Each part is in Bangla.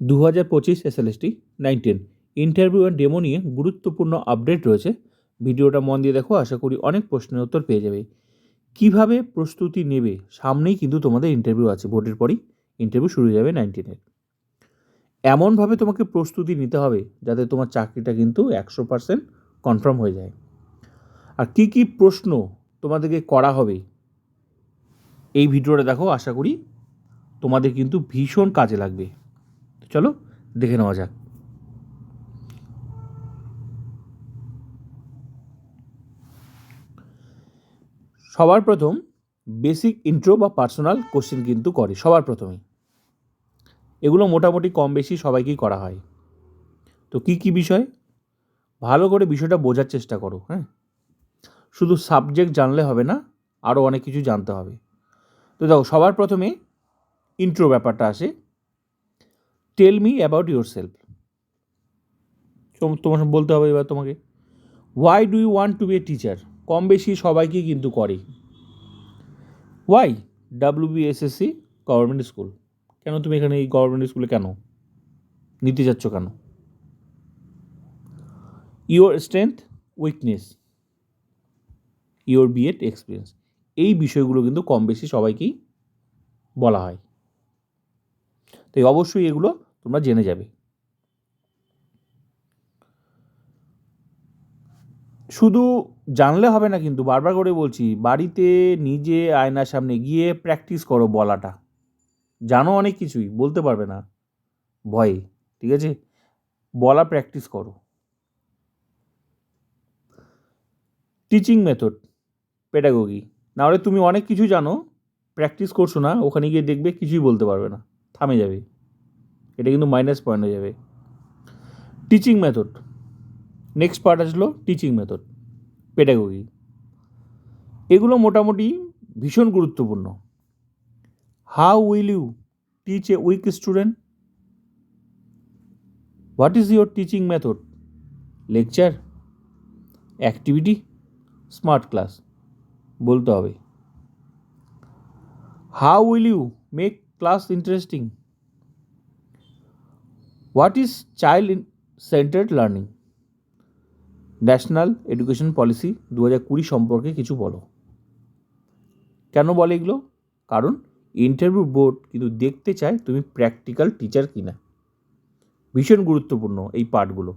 2025 SLST 9-10 ইন্টারভিউ অ্যান্ড ডেমো নিয়ে গুরুত্বপূর্ণ আপডেট রয়েছে। ভিডিওটা মন দিয়ে দেখো, আশা করি অনেক প্রশ্নের উত্তর পেয়ে যাবে। কিভাবে প্রস্তুতি নেবে? সামনেই কিন্তু তোমাদের ইন্টারভিউ আছে, ভোটের পরই ইন্টারভিউ শুরু হয়ে যাবে 9-10-এর। এমনভাবে তোমাকে প্রস্তুতি নিতে হবে যাতে তোমার চাকরিটা কিন্তু 100% কনফার্ম হয়ে যায়। আর কি কি প্রশ্ন তোমাদেরকে করা হবে এই ভিডিওটা দেখো, আশা করি তোমাদের কিন্তু ভীষণ কাজে লাগবে। চলো দেখে নেওয়া যাক। সবার প্রথম বেসিক ইন্ট্রো বা পার্সোনাল কোশ্চেন কিন্তু করে সবার প্রথমেই। এগুলো মোটামুটি কম বেশি সবাইকেই করা হয়। তো কি কি বিষয়, ভালো করে বিষয়টা বোঝার চেষ্টা করো। হ্যাঁ, শুধু সাবজেক্ট জানলে হবে না, আরও অনেক কিছু জানতে হবে। তো দেখো, সবার প্রথমে ইন্ট্রো ব্যাপারটা আসে। Tell me about yourself. তোমার বলতে হবে এবার তোমাকে, why do you want to be a teacher. কম বেশি সবাইকেই কিন্তু করে। Why WBSSC government school. কেন তুমি এখানে এই গভর্নমেন্ট স্কুলে কেন নিতে যাচ্ছ, কেন? Your strength, weakness, your BEd experience. এই বিষয়গুলো কিন্তু কম বেশি সবাইকেই বলা হয়, তাই অবশ্যই এগুলো তোমরা জেনে যাবে। শুধু জানলে হবে না, কিন্তু বারবার করে বলছি, বাড়িতে নিজে আয়নার সামনে গিয়ে প্র্যাকটিস করো বলাটা। জানো অনেক কিছুই, বলতে পারবে না ভয়ে, ঠিক আছে? বলা প্র্যাকটিস করো। Teaching method, pedagogy. নাহলে তুমি অনেক কিছু জানো, প্র্যাকটিস করছো না, ওখানে গিয়ে দেখবে কিছুই বলতে পারবে না, থামে যাবে। এটা কিন্তু মাইনাস পয়েন্ট হয়ে যাবে। টিচিং মেথড, নেক্সট পার্ট আসলো টিচিং মেথড, পেডাগোগি। এগুলো মোটামুটি ভীষণ গুরুত্বপূর্ণ। How will you teach a weak student? What is your teaching method? Lecture, activity, smart class, বলতে হবে। How will you make class interesting? What is child centred learning? National education policy 2020 সম্পর্কে কিছু বলো। কেন বলে এগুলো? কারণ ইন্টারভিউ বোর্ড কিন্তু দেখতে চায় তুমি প্র্যাকটিক্যাল টিচার কিনা। ভীষণ গুরুত্বপূর্ণ এই পার্টগুলো,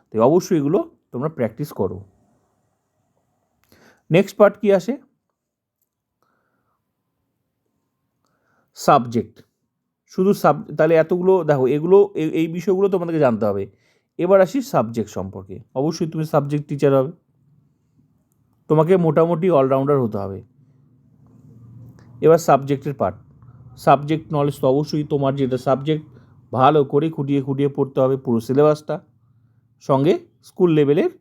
তাই অবশ্যই এগুলো তোমরা প্র্যাকটিস করো। নেক্সট পার্ট কি আসে? সাবজেক্ট। শুধু তাহলে এতগুলো দেখো, এগুলো এই বিষয়গুলো তোমাদেরকে জানতে হবে। এবার আসি সাবজেক্ট সম্পর্কে। অবশ্যই তুমি সাবজেক্ট টিচার হবে, তোমাকে মোটামুটি অলরাউন্ডার হতে হবে। এবার সাবজেক্টের পার্ট, সাবজেক্ট নলেজ তো অবশ্যই তোমার যেটা সাবজেক্ট ভালো করে খুঁটিয়ে খুঁটিয়ে পড়তে হবে পুরো সিলেবাসটা। সঙ্গে স্কুল লেভেলের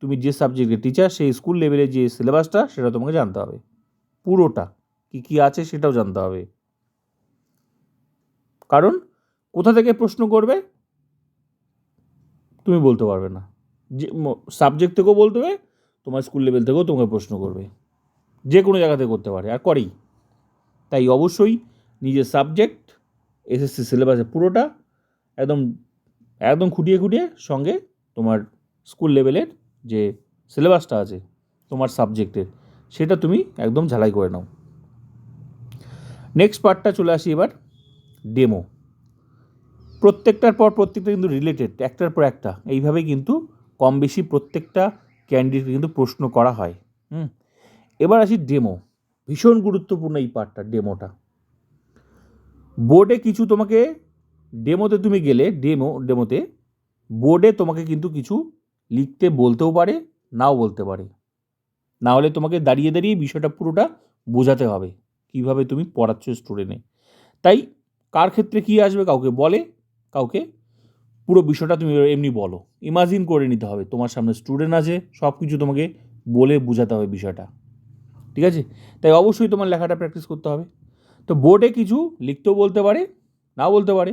তুমি যে সাবজেক্টের টিচার, সেই স্কুল লেভেলের যে সিলেবাসটা সেটা তোমাকে জানতে হবে পুরোটা, কী কী আছে সেটাও জানতে হবে। কারণ কোথা থেকে প্রশ্ন করবে তুমি বলতে পারবে না। যে সাবজেক্ট থেকেও বলতে হবে, তোমার স্কুল লেভেল থেকেও তোমাকে প্রশ্ন করবে, যে কোনো জায়গাতে করতে পারে আর করেই। তাই অবশ্যই নিজের সাবজেক্ট এসএসসি সিলেবাসে পুরোটা একদম একদম খুঁটিয়ে খুঁটিয়ে, সঙ্গে তোমার স্কুল লেভেলের যে সিলেবাসটা আছে তোমার সাবজেক্টের, সেটা তুমি একদম ঝালাই করে নাও। নেক্সট পার্টটা চলে আসি এবার, ডেমো। প্রত্যেকটার পর প্রত্যেকটা কিন্তু রিলেটেড, একটার পর একটা, এইভাবেই কিন্তু কম বেশি প্রত্যেকটা ক্যান্ডিডেট কিন্তু প্রশ্ন করা হয়। এবার আসি ডেমো। ভীষণ গুরুত্বপূর্ণ এই পার্টটা, ডেমোটা। বোর্ডে কিছু তোমাকে, ডেমোতে তুমি গেলে ডেমোতে বোর্ডে তোমাকে কিন্তু কিছু লিখতে বলতেও পারে, নাও বলতে পারে। না হলে তোমাকে দাঁড়িয়ে দাঁড়িয়ে বিষয়টা পুরোটা বোঝাতে হবে কীভাবে তুমি পড়াচ্ছ স্টুডেন্টে। তাই কার ক্ষেত্রে কী আসবে, কাউকে বলে, কাউকে পুরো বিষয়টা তুমি এমনি বলো। ইমাজিন করে নিতে হবে তোমার সামনে স্টুডেন্ট আছে, সব কিছু তোমাকে বলে বোঝাতে হবে বিষয়টা, ঠিক আছে? তাই অবশ্যই তোমার লেখাটা প্র্যাকটিস করতে হবে। তো বোর্ডে কিছু লিখতেও বলতে পারে, নাও বলতে পারে,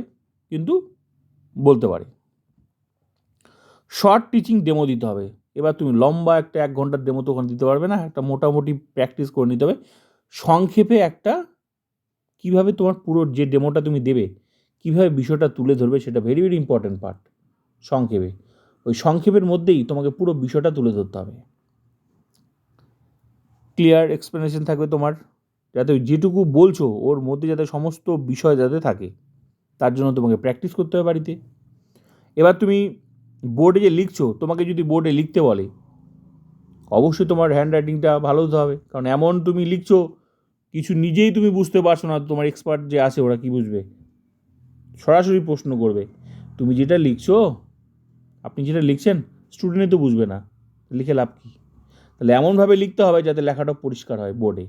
কিন্তু বলতে পারে। শর্ট টিচিং ডেমো দিতে হবে। এবার তুমি লম্বা একটা 1 ঘন্টার ডেমো তো ওখানে দিতে পারবে না, একটা মোটামুটি প্র্যাকটিস করে নিতে হবে। সংক্ষেপে একটা, কীভাবে তোমার পুরো যে ডেমোটা তুমি দেবে কীভাবে বিষয়টা তুলে ধরবে সেটা ভেরি ভেরি ইম্পর্ট্যান্ট পার্ট। সংক্ষেপে, ওই সংক্ষেপের মধ্যেই তোমাকে পুরো বিষয়টা তুলে ধরতে হবে। ক্লিয়ার এক্সপ্লেনেশন থাকবে তোমার, যাতে যেটুকু বলছো ওর মধ্যে যাতে সমস্ত বিষয় যাতে থাকে, তার জন্য তোমাকে প্র্যাকটিস করতে হবে বাড়িতে। এবার তুমি বোর্ডে যে লিখছো, তোমাকে যদি বোর্ডে লিখতে বলে, অবশ্যই তোমার হ্যান্ড রাইটিংটা ভালো হতে হবে, কারণ এমন তুমি লিখছো কিছু নিজেই তুমি বুঝতে পারছো না, তোমার এক্সপার্ট যে আছে ওরা কী বুঝবে, সরাসরি প্রশ্ন করবে। তুমি যেটা লিখছো, আপনি যেটা লিখছেন স্টুডেন্টই তো বুঝবে না, লিখে লাভ কী? তাহলে এমনভাবে লিখতে হবে যাতে লেখাটা পরিষ্কার হয় বোর্ডে,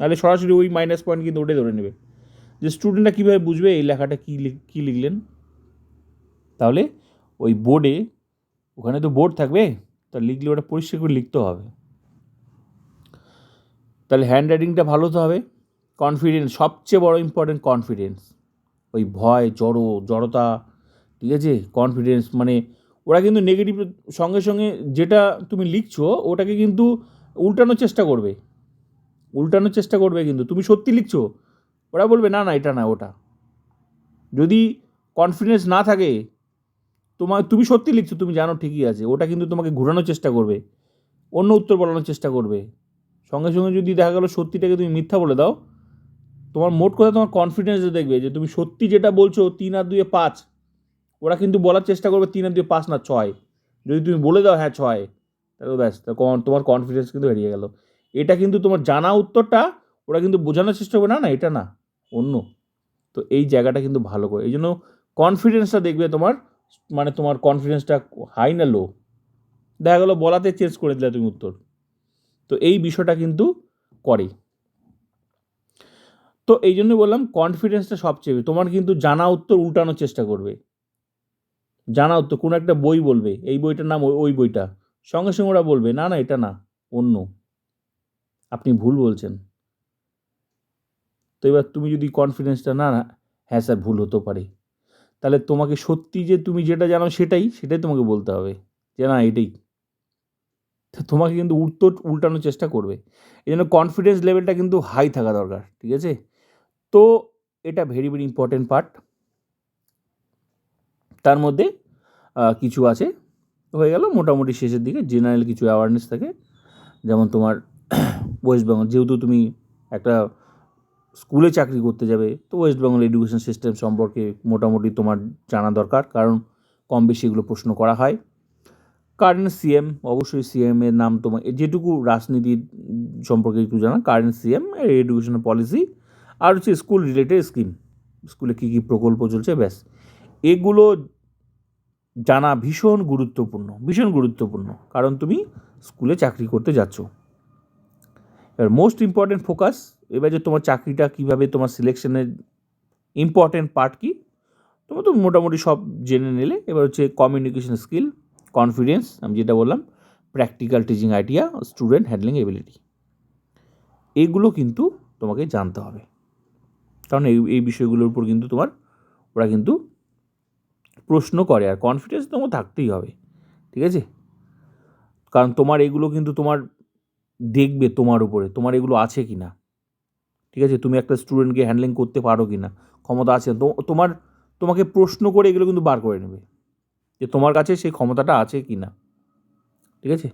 নাহলে সরাসরি ওই মাইনাস পয়েন্ট কিন্তু ওটাই ধরে নেবে যে স্টুডেন্টরা কীভাবে বুঝবে এই লেখাটা কী লিখলেন। তাহলে ওই বোর্ডে, ওখানে তো বোর্ড থাকবে, তা লিখলে ওটা পরিষ্কার করে লিখতে হবে। তাহলে হ্যান্ড রাইটিংটা ভালো হতে হবে। কনফিডেন্স, সবচেয়ে বড় ইম্পর্টেন্ট কনফিডেন্স। ওই ভয়, জড়তা, ঠিক আছে, কনফিডেন্স মানে ওরা কিন্তু নেগেটিভ সঙ্গে সঙ্গে যেটা তুমি লিখছো ওটাকে কিন্তু উল্টানোর চেষ্টা করবে কিন্তু তুমি সত্যি লিখছো, ওরা বলবে না না এটা না ওটা। যদি কনফিডেন্স না থাকে, তুমি সত্যি লিখছো, তুমি জানো ঠিকই আছে, ওটা কিন্তু তোমাকে ঘোরানোর চেষ্টা করবে, অন্য উত্তর বলানোর চেষ্টা করবে। সঙ্গে সঙ্গে যদি দেখা গেলো সত্যিটাকে তুমি মিথ্যা বলে দাও, তোমার মোট কথা তোমার কনফিডেন্স দেখবে যে তুমি সত্যি যেটা বলছো 3 আর 2 5, ওরা কিন্তু বলার চেষ্টা করবে 3 আর 2 5 না 6। যদি তুমি বলে দাও হ্যাঁ 6, তাহলে ব্যাস তোমার কনফিডেন্স কিন্তু হারিয়ে গেল। এটা কিন্তু তোমার জানা উত্তরটা ওরা কিন্তু বোঝানোর চেষ্টা করবে না না এটা না অন্য। তো এই জায়গাটা কিন্তু ভালো করে, এই জন্য কনফিডেন্সটা দেখবে তোমার, মানে তোমার কনফিডেন্সটা হাই না লো, দেখা গেলো বলাতে চেঞ্জ করে দিলে তুমি উত্তর। তো এই বিষয়টা কিন্তু করে। তো এই জন্য বললাম কনফিডেন্সটা সবচেয়ে, তোমার কিন্তু জানা উত্তর উল্টানোর চেষ্টা করবে। জানা উত্তর, কোনো একটা বই বলবে এই বইটার নাম ওই বইটা, সঙ্গে সঙ্গে ওরা বলবে না না এটা না অন্য, আপনি ভুল বলছেন। তো এবার তুমি যদি কনফিডেন্সটা না না হ্যাঁ স্যার ভুল হতেও পারে, তাহলে তোমাকে সত্যি যে তুমি যেটা জানো সেটাই তোমাকে বলতে হবে যে না এটাই, তোমাকে কিন্তু উত্তর উল্টানোর চেষ্টা করবে। এই জন্য কনফিডেন্স লেভেলটা কিন্তু হাই থাকা দরকার, ঠিক আছে। তো এটা ভেরি ভেরি ইম্পর্টেন্ট পার্ট। তার মধ্যে কিছু আছে, হয়ে গেল মোটামুটি শেষের দিকে জেনারেল কিছু অ্যাওয়ারনেস থাকে, যেমন তোমার ওয়েস্ট বেঙ্গল, যেহেতু তুমি একটা স্কুলে চাকরি করতে যাবে, তো ওয়েস্ট বেঙ্গল এডুকেশন সিস্টেম সম্পর্কে মোটামুটি তোমার জানা দরকার, কারণ কম বেশি এগুলো প্রশ্ন করা হয়। কারেন্ট সিএম, অবশ্যই সিএমের নাম তোমার যেটুকু রাজনীতির সম্পর্কে একটু জানা, কারেন্ট সিএম, এডুকেশনাল পলিসি, আর হচ্ছে স্কুল রিলেটেড স্কিম, স্কুলে কী কী প্রকল্প চলছে, ব্যাস এগুলো জানা ভীষণ গুরুত্বপূর্ণ, কারণ তুমি স্কুলে চাকরি করতে যাচ্ছ। এবার মোস্ট ইম্পর্টেন্ট ফোকাস, এবার যে তোমার চাকরিটা কীভাবে, তোমার সিলেকশনের ইম্পর্টেন্ট পার্ট কী, তোমরা তো মোটামুটি সব জেনে নিলে। এবার হচ্ছে কমিউনিকেশন স্কিল, কনফিডেন্স, আমি যেটা বললাম, practical teaching idea, student handling ability, এগুলো কিন্তু তোমাকে জানতে হবে, কারণ এই বিষয়গুলোর উপর কিন্তু ওরা কিন্তু প্রশ্ন করে, আর কনফিডেন্স তোমার থাকতেই হবে, ঠিক আছে। কারণ তোমার এগুলো কিন্তু তোমার দেখবে তোমার উপরে তোমার এগুলো আছে কি না, ঠিক আছে, তুমি একটা স্টুডেন্টকে হ্যান্ডলিং করতে পারো কি না, ক্ষমতা আছে তো তোমাকে প্রশ্ন করে এগুলো কিন্তু বার করে নেবে যে তোমার কাছে সেই ক্ষমতাটা আছে কি না, ঠিক আছে।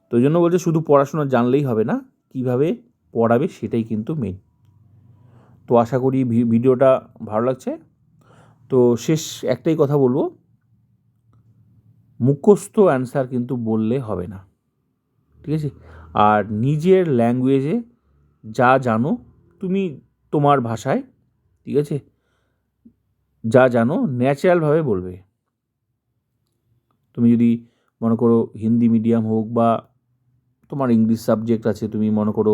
তো ওই জন্য বলছে শুধু পড়াশোনা জানলেই হবে না, কীভাবে পড়াবে সেটাই কিন্তু মেন। তো আশা করি ভিডিওটা ভালো লাগছে। তো শেষ একটাই কথা বলবো, মুখস্থ অ্যান্সার কিন্তু বললে হবে না, ঠিক আছে। আর নিজের ল্যাঙ্গুয়েজে যা জানো তুমি, তোমার ভাষায়, ঠিক আছে, যা জানো ন্যাচারালভাবে বলবে। তুমি যদি মনে করো হিন্দি মিডিয়াম হোক বা তোমার ইংলিশ সাবজেক্ট আছে, তুমি মনে করো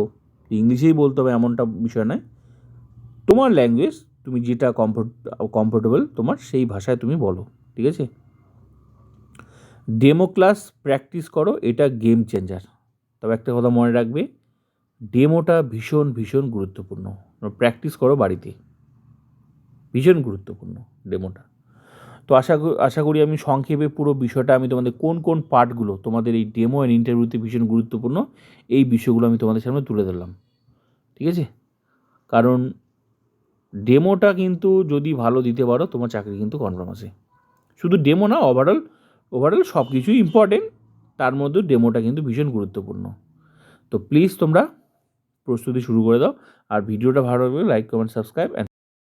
ইংলিশেই বলতে হবে এমনটা বিষয় নয়, তোমার ল্যাঙ্গুয়েজ তুমি যেটা কমফোর্টেবল তোমার সেই ভাষায় তুমি বলো, ঠিক আছে। ডেমো ক্লাস প্র্যাকটিস করো, এটা গেম চেঞ্জার। তবে একটা কথা মনে রাখবে, ডেমোটা ভীষণ গুরুত্বপূর্ণ, প্র্যাকটিস করো বাড়িতে, ভীষণ গুরুত্বপূর্ণ ডেমোটা। তো আশা করি আমি সংক্ষেপে পুরো বিষয়টা আমি তোমাদের কোন পার্টগুলো তোমাদের এই ডেমো অ্যান্ড ইন্টারভিউতে ভীষণ গুরুত্বপূর্ণ এই বিষয়গুলো আমি তোমাদের সামনে তুলে ধরলাম, ঠিক আছে। কারণ ডেমোটা কিন্তু যদি ভালো দিতে পারো তোমার চাকরি কিন্তু কনফার্ম আছে। শুধু ডেমো না, ওভারঅল সব কিছুই ইম্পর্টেন্ট, তার মধ্যে ডেমোটা কিন্তু ভীষণ গুরুত্বপূর্ণ। তো প্লিজ তোমরা প্রস্তুতি শুরু করে দাও। আর ভিডিওটা ভালো লাগলে লাইক, কমেন্ট, সাবস্ক্রাইব অ্যান্ড